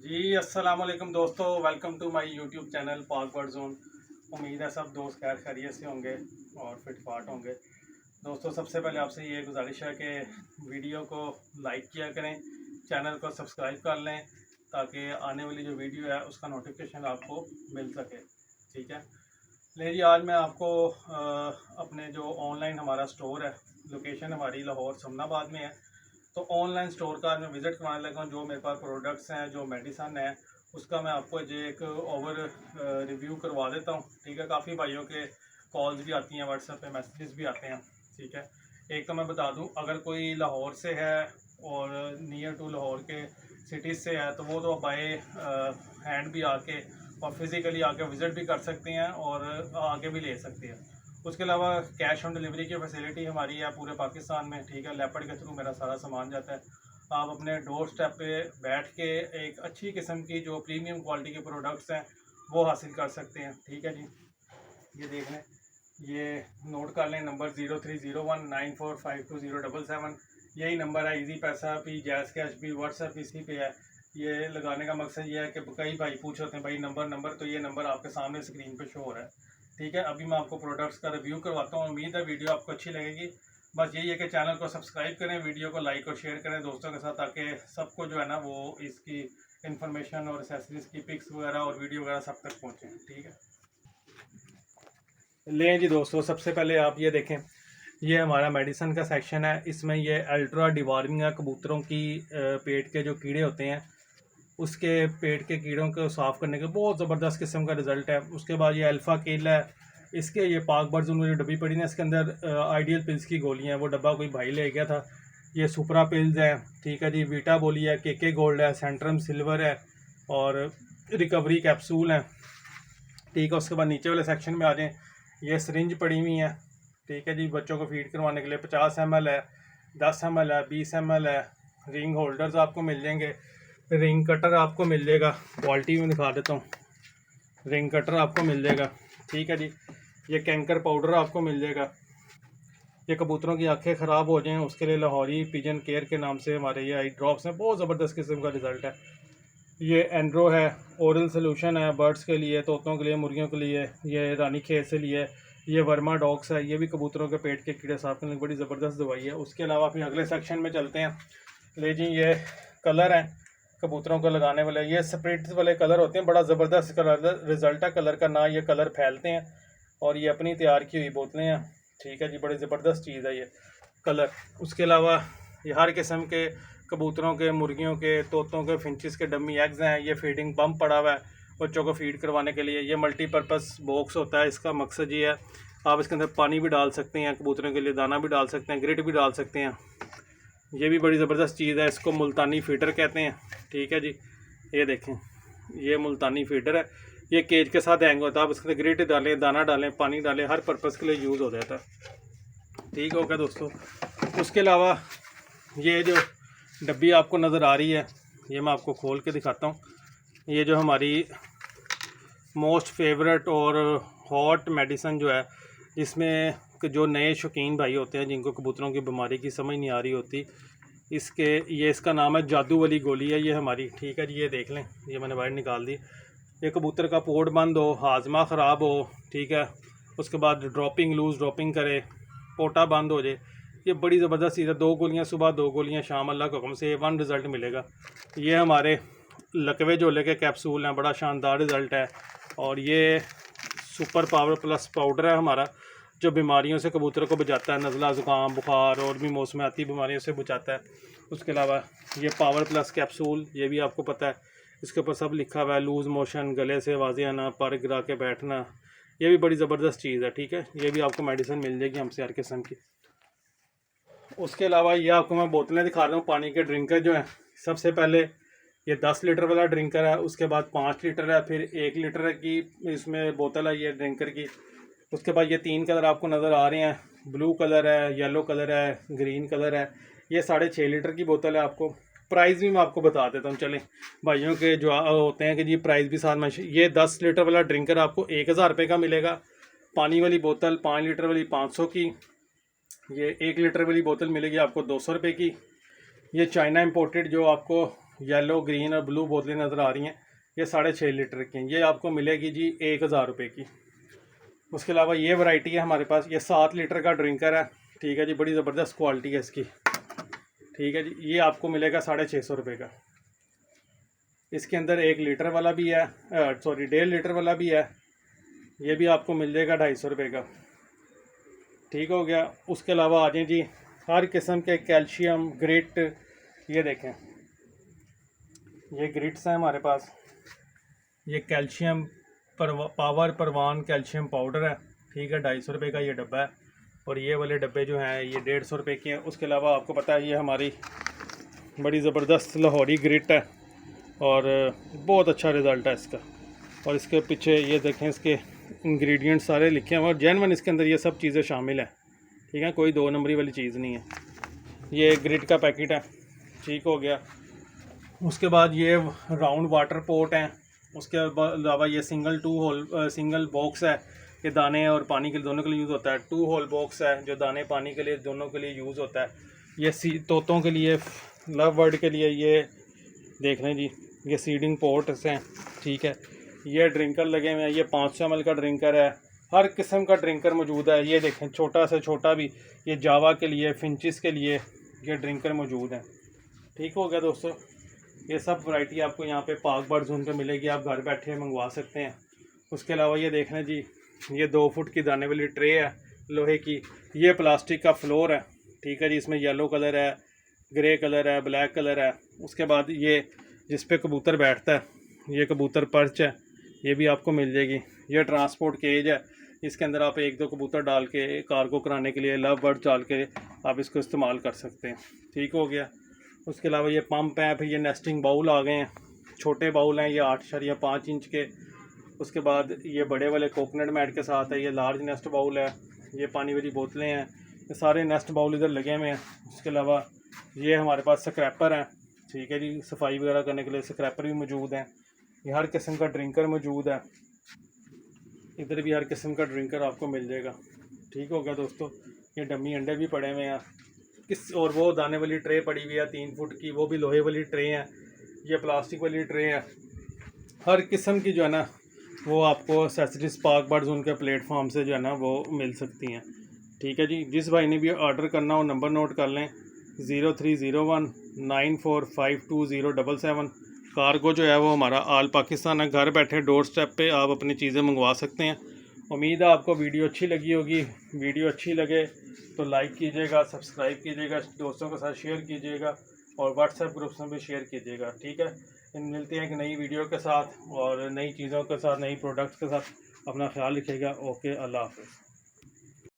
जी अस्सलाम वालेकुम दोस्तों, welcome to my YouTube channel Pak word zone. उम्मीद है सब दोस्त खैर खैरियत से होंगे और फिटफाट होंगे। दोस्तों सबसे पहले आपसे ये गुजारिश है कि वीडियो को लाइक किया करें, चैनल को सब्सक्राइब कर लें ताकि आने वाली जो वीडियो है उसका नोटिफिकेशन आपको मिल सके। ठीक है, ले जी आज मैं आपको अपने जो ऑनलाइन हमारा स्टोर है, लोकेशन हमारी लाहौर समनाबाद में है, तो ऑनलाइन स्टोर का मैं विज़िट करवाने लगा हूँ। जो मेरे पास प्रोडक्ट्स हैं, जो मेडिसन है, उसका मैं आपको जो एक ओवर रिव्यू करवा देता हूँ। ठीक है, काफ़ी भाइयों के कॉल्स भी आती हैं, व्हाट्सएप पे मैसेजेस भी आते हैं। ठीक है, एक तो मैं बता दूँ, अगर कोई लाहौर से है और नियर टू लाहौर के सिटीज़ से है तो वो तो बाय हैंड भी आके और फिज़िकली आके विज़िट भी कर सकते हैं और आगे भी ले सकते हैं। उसके अलावा कैश ऑन डिलीवरी की फैसिलिटी हमारी है पूरे पाकिस्तान में। ठीक है, लेपर्ड के थ्रू मेरा सारा सामान जाता है। आप अपने डोर स्टेप पे बैठ के एक अच्छी किस्म की जो प्रीमियम क्वालिटी के प्रोडक्ट्स हैं वो हासिल कर सकते हैं। ठीक है जी, ये देख लें, ये नोट कर लें, नंबर 0301945207। यही नंबर है। इजी पैसा भी, जैज़ कैश भी, व्हाट्सएप इसी पे है। ये लगाने का मकसद ये है कि कई भाई पूछ होते हैं भाई नंबर, तो ये नंबर आपके सामने स्क्रीन पे शो हो रहा है। ठीक है, अभी मैं आपको प्रोडक्ट्स का रिव्यू करवाता हूँ। उम्मीद है वीडियो आपको अच्छी लगेगी। बस यही है कि चैनल को सब्सक्राइब करें, वीडियो को लाइक और शेयर करें दोस्तों के साथ, ताकि सबको जो है ना वो इसकी इन्फॉर्मेशन और एसेसरीज की पिक्स वगैरह और वीडियो वगैरह सब तक पहुँचें। ठीक है, लें जी दोस्तों, सबसे पहले आप ये देखें, ये हमारा मेडिसन का सेक्शन है। इसमें ये अल्ट्रा डिवॉर्मिंग है, कबूतरों की पेट के जो कीड़े होते हैं उसके पेट के कीड़ों को साफ़ करने के बहुत ज़बरदस्त किस्म का रिज़ल्ट है। उसके बाद ये अल्फ़ा किल है, इसके ये पाक बर्ड्स जो डब्बी पड़ी ना, इसके अंदर आइडियल पिल्स की गोलियाँ हैं। वो डब्बा कोई भाई ले गया था। ये सुपरा पिल्स है। ठीक है जी, वीटा बोली है, के गोल्ड है, सेंट्रम सिल्वर है और रिकवरी कैप्सूल है। ठीक है, उसके बाद नीचे वाले सेक्शन में आ जाएँ, ये सरिंज पड़ी हुई है। ठीक है जी, बच्चों को फीड करवाने के लिए 50 ml है, 10 ml है, 20 ml है। रिंग होल्डर्स आपको मिल जाएंगे, रिंग कटर आपको मिल जाएगा, क्वालिटी में दिखा देता हूँ। रिंग कटर आपको मिल जाएगा। ठीक है जी, ये कैंकर पाउडर आपको मिल जाएगा। ये कबूतरों की आंखें ख़राब हो जाएं उसके लिए लाहौरी पिजन केयर के नाम से हमारे ये आई ड्रॉप्स हैं, बहुत ज़बरदस्त किस्म का रिज़ल्ट है। ये एंड्रो है, ओरल सोल्यूशन है बर्ड्स के लिए, तोतों के लिए, मुर्गियों के लिए। ये रानी खेत से लिए, ये वर्मा डॉग्स है, ये भी कबूतरों के पेट के कीड़े साफ करने की बड़ी ज़बरदस्त दवाई है। उसके अलावा फिर अगले सेक्शन में चलते हैं। ले जी, ये कलर हैं कबूतरों को लगाने वाले, ये स्प्रिट्स वाले कलर होते हैं। बड़ा ज़बरदस्त कलर रिज़ल्ट है कलर का ना, ये कलर फैलते हैं और ये अपनी तैयार की हुई बोतलें हैं। ठीक है जी, बड़ी ज़बरदस्त चीज़ है ये कलर। उसके अलावा ये हर किस्म के कबूतरों के, मुर्गियों के, तोतों के, फिंचिस के डमी एग्स हैं। ये फीडिंग पम्प पड़ा हुआ है बच्चों को फीड करवाने के लिए। ये मल्टीपर्पज़ बॉक्स होता है, इसका मकसद ये है आप इसके अंदर पानी भी डाल सकते हैं, कबूतरों के लिए दाना भी डाल सकते हैं, ग्रिट भी डाल सकते हैं। ये भी बड़ी ज़बरदस्त चीज़ है, इसको मुल्तानी फीडर कहते हैं। ठीक है जी, ये देखें, ये मुल्तानी फीडर है। ये केज के साथ हैंग होता है, आप इसके अंदर ग्रिट डालें, दाना डालें, पानी डालें, हर पर्पज़ के लिए यूज़ हो जाता है। ठीक हो गया दोस्तों। उसके अलावा ये जो डब्बी आपको नज़र आ रही है, ये मैं आपको खोल के दिखाता हूँ। ये जो हमारी मोस्ट फेवरेट और हॉट मेडिसन जो है, जिसमें जो नए शौकीन भाई होते हैं जिनको कबूतरों की बीमारी की समझ नहीं आ रही होती, इसका नाम है जादू वाली गोली है ये हमारी। ठीक है जी, ये देख लें, ये मैंने बाहर निकाल दी। ये कबूतर का पोर्ट बंद हो, हाजमा ख़राब हो, ठीक है, उसके बाद ड्रॉपिंग लूज़ ड्रॉपिंग करे, पोटा बंद हो जाए, ये बड़ी ज़बरदस्त चीज़ है। 2 गोलियाँ सुबह, 2 गोलियाँ शाम, अल्लाह के हुक्म से A1 रिज़ल्ट मिलेगा। ये हमारे लकवे झोले के कैप्सूल हैं, बड़ा शानदार रिज़ल्ट है। और ये सुपर पावर प्लस पाउडर है हमारा, जो बीमारियों से कबूतर को बचाता है, नज़ला, ज़ुकाम, बुखार और भी मौसमाती बीमारियों से बचाता है। उसके अलावा ये पावर प्लस कैप्सूल, ये भी आपको पता है, इसके ऊपर सब लिखा हुआ है, लूज़ मोशन, गले से आवाज़ें आना, पर गिरा के बैठना, ये भी बड़ी ज़बरदस्त चीज़ है। ठीक है, ये भी आपको मेडिसिन मिल जाएगी हमसे हर किस्म की। उसके अलावा ये आपको मैं बोतलें दिखा रहा हूँ, पानी के ड्रिंकर जो हैं। सबसे पहले ये 10 लीटर वाला ड्रिंकर है, उसके बाद 5 लीटर है, फिर 1 लीटर की इसमें बोतल है ये ड्रिंकर की। उसके बाद ये 3 कलर आपको नज़र आ रहे हैं, ब्लू कलर है, येलो कलर है, ग्रीन कलर है। ये 6.5 लीटर की बोतल है। आपको प्राइस भी मैं आपको बता देता हूँ, चलें भाइयों के जो होते हैं कि जी प्राइस भी साथ में। ये 10 लीटर वाला ड्रिंकर आपको 1000 रुपये का मिलेगा। पानी वाली बोतल 5 लीटर वाली 500 की। ये 1 लीटर वाली बोतल मिलेगी आपको 200 रुपये की। ये चाइना इम्पोर्टेड जो आपको येलो, ग्रीन और ब्लू बोतलें नज़र आ रही हैं, ये 6.5 लीटर की हैं। ये आपको मिलेगी जी 1000 रुपये की। उसके अलावा ये वैरायटी है हमारे पास, ये 7 लीटर का ड्रिंकर है, ठीक है जी, बड़ी ज़बरदस्त क्वालिटी है इसकी, ठीक है जी। ये आपको मिलेगा 650 रुपये का। इसके अंदर 1 लीटर वाला भी है, सॉरी 1.5 लीटर वाला भी है, ये भी आपको मिल जाएगा 250 रुपये का, ठीक हो गया। उसके अलावा आ जाए जी हर किस्म के कैल्शियम ग्रिट, ये देखें, ये ग्रिट्स हैं हमारे पास, ये कैल्शियम पावर परवान कैल्शियम पाउडर है, ठीक है, 250 रुपये का ये डब्बा है। और ये वाले डब्बे जो हैं ये 150 रुपये के हैं। उसके अलावा आपको पता है ये हमारी बड़ी ज़बरदस्त लाहौरी ग्रिट है और बहुत अच्छा रिज़ल्ट है इसका। और इसके पीछे ये देखें, इसके इंग्रेडिएंट्स सारे लिखे हैं और जेन्युइन इसके अंदर ये सब चीज़ें शामिल हैं, ठीक है, कोई 2 नंबरी वाली चीज़ नहीं है। ये ग्रिट का पैकेट है, ठीक हो गया। उसके बाद ये राउंड वाटर पोट हैं। उसके अलावा ये सिंगल बॉक्स है, ये दाने और पानी के लिए दोनों के लिए यूज़ होता है। 2 होल बॉक्स है जो दाने पानी के लिए दोनों के लिए यूज़ होता है। ये तोतों के लिए, लव बर्ड के लिए, ये देख लें जी, ये सीडिंग पोर्ट्स हैं, ठीक है। ये ड्रिंकर लगे हुए हैं, ये 500 ml का ड्रिंकर है, हर किस्म का ड्रिंकर मौजूद है। ये देखें, छोटा से छोटा भी, ये जावा के लिए, फिंचिस के लिए ये ड्रिंकर मौजूद हैं, ठीक हो गया दोस्तों। ये सब वैरायटी आपको यहाँ पे पाक बर्ड जोन पे मिलेगी, आप घर बैठे मंगवा सकते हैं। उसके अलावा ये देख लें जी, ये 2 फुट की दाने वाली ट्रे है लोहे की, ये प्लास्टिक का फ्लोर है, ठीक है जी। इसमें येलो कलर है, ग्रे कलर है, ब्लैक कलर है। उसके बाद ये जिस पे कबूतर बैठता है, ये कबूतर पर्च है, ये भी आपको मिल जाएगी। ये ट्रांसपोर्ट केज है, इसके अंदर आप 1-2 कबूतर डाल के कार्गो कराने के लिए, लव बर्ड डाल के आप इसको इस्तेमाल कर सकते हैं, ठीक हो गया। उसके अलावा ये पम्प है, फिर ये नेस्टिंग बाउल आ गए हैं, छोटे बाउल हैं ये 8.5 इंच के। उसके बाद ये बड़े वाले कोकोनट मैट के साथ है, ये लार्ज नेस्ट बाउल है, ये पानी वाली बोतलें हैं, ये सारे नेस्ट बाउल इधर लगे हुए हैं। उसके अलावा ये हमारे पास स्क्रैपर है, ठीक है जी, सफाई वगैरह करने के लिए स्क्रैपर भी मौजूद हैं। ये हर किस्म का ड्रिंकर मौजूद है, इधर भी हर किस्म का ड्रिंकर आपको मिल जाएगा, ठीक हो गया दोस्तों। ये डमी अंडे भी पड़े हुए हैं और वो दाने वाली ट्रे पड़ी हुई है 3 फुट की, वो भी लोहे वाली ट्रे है, ये प्लास्टिक वाली ट्रे है। हर किस्म की जो है ना वो आपको एक्सेसरीज पाक बर्ड जोन के प्लेटफॉर्म से जो है ना वो मिल सकती हैं, ठीक है जी। जिस भाई ने भी ऑर्डर करना हो नंबर नोट कर लें, 030194520777। कार्गो जो है वो हमारा आल पाकिस्तान है, घर बैठे डोर स्टेप पे आप अपनी चीज़ें मंगवा सकते हैं। उम्मीद है आपको वीडियो अच्छी लगी होगी। वीडियो अच्छी लगे तो लाइक कीजिएगा, सब्सक्राइब कीजिएगा, दोस्तों के साथ शेयर कीजिएगा और व्हाट्सएप ग्रुप्स में भी शेयर कीजिएगा, ठीक है। मिलते हैं एक नई वीडियो के साथ और नई चीज़ों के साथ, नई प्रोडक्ट्स के साथ। अपना ख्याल रखिएगा। ओके, अल्लाह हाफ़िज़।